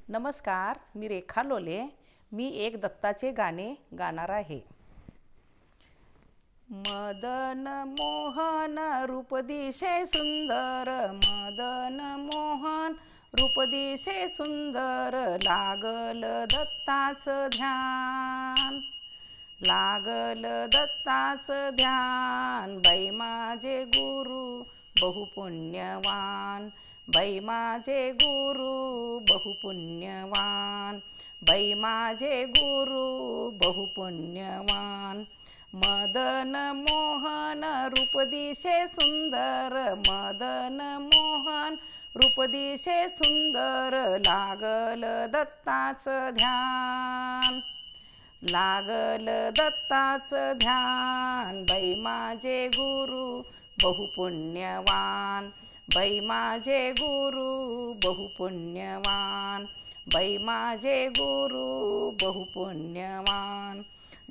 नमस्कार, मी रेखा लोले. मी एक दत्ताचे गाणे गाणार आहे. मदन मोहन रूप दिसे सुंदर, मदन मोहन रूप दिसे सुंदर, लागल दत्ताचं ध्यान, लागल दत्ताचं ध्यान. बाई माझे गुरु बहुपुण्यवान, बाई माझे गुरु बहुपुण्यवान, बाई माझे गुरु बहुपुण्यवान. मदन मोहन रूप दिसे सुंदर, मदन मोहन रूप दिसे सुंदर, लागल दत्ताचं ध्यान, लागल दत्ताचं ध्यान. बाई माझे गुरु बहुपुण्यवान, बाई माझे गुरु बहुपुण्यवान, बाई माझे गुरु बहुपुण्यवान.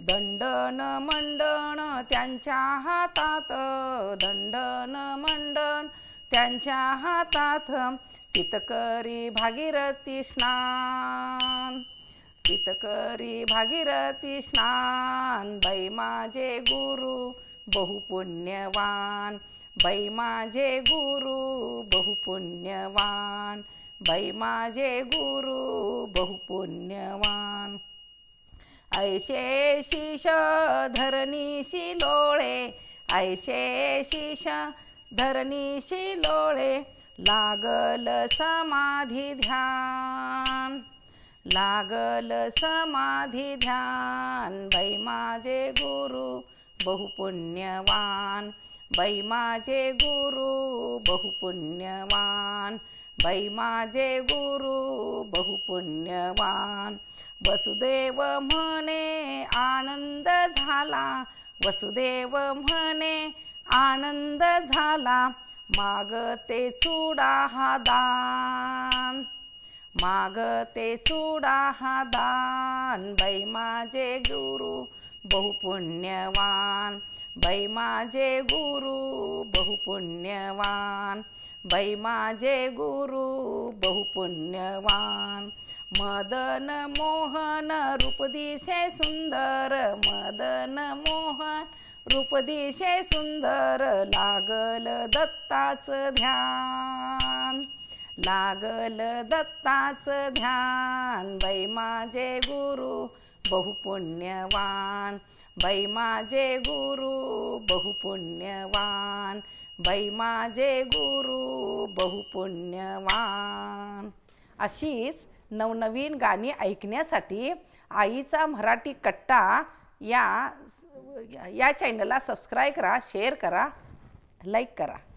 दंडन मंडन त्यांच्या हातात, दंडन मंडन त्यांच्या हातात, तितकरी भागीरथी स्नान, तितकरी भागीरथी स्नान. बाई माझे गुरु बहुपुण्यवान, बाई माझे गुरु बहुपुण्यवान, बाई माझे गुरु बहुपुण्यवान. ऐशे शीश धरणीशी लोळे, ऐशे शीश धरणीशी लोळे, लागल समाधी ध्यान, लागल समाधी ध्यान. बाई माझे गुरु बहुपुण्यवान, बाई माझे गुरु बहुपुण्यवान, बाई माझे गुरु बहुपुण्यवान. वसुदेव म्हणे आनंद झाला, वसुदेव म्हणे आनंद झाला, मागते चुडा हा दान, मागते चुडा हा दान. बाई माझे गुरु बहुपुण्यवान, बाई माझे गुरु बहुपुण्यवान, बाई माझे गुरु बहुपुण्यवान. मदन मोहन रूप दिसे सुंदर, मदन मोहन रूप दिसे सुंदर, लागल दत्ताचं ध्यान, लागल दत्ताचं ध्यान. बाई माझे गुरु बहुपुण्यवान, बाई माझे गुरु बहुपुण्यवान, बाई माझे गुरु बहुपुण्यवान. अशीच नवनवीन गाणी ऐकण्यासाठी आईचा मराठी कट्टा या चॅनलला सबस्क्राईब करा, शेअर करा, लाईक करा.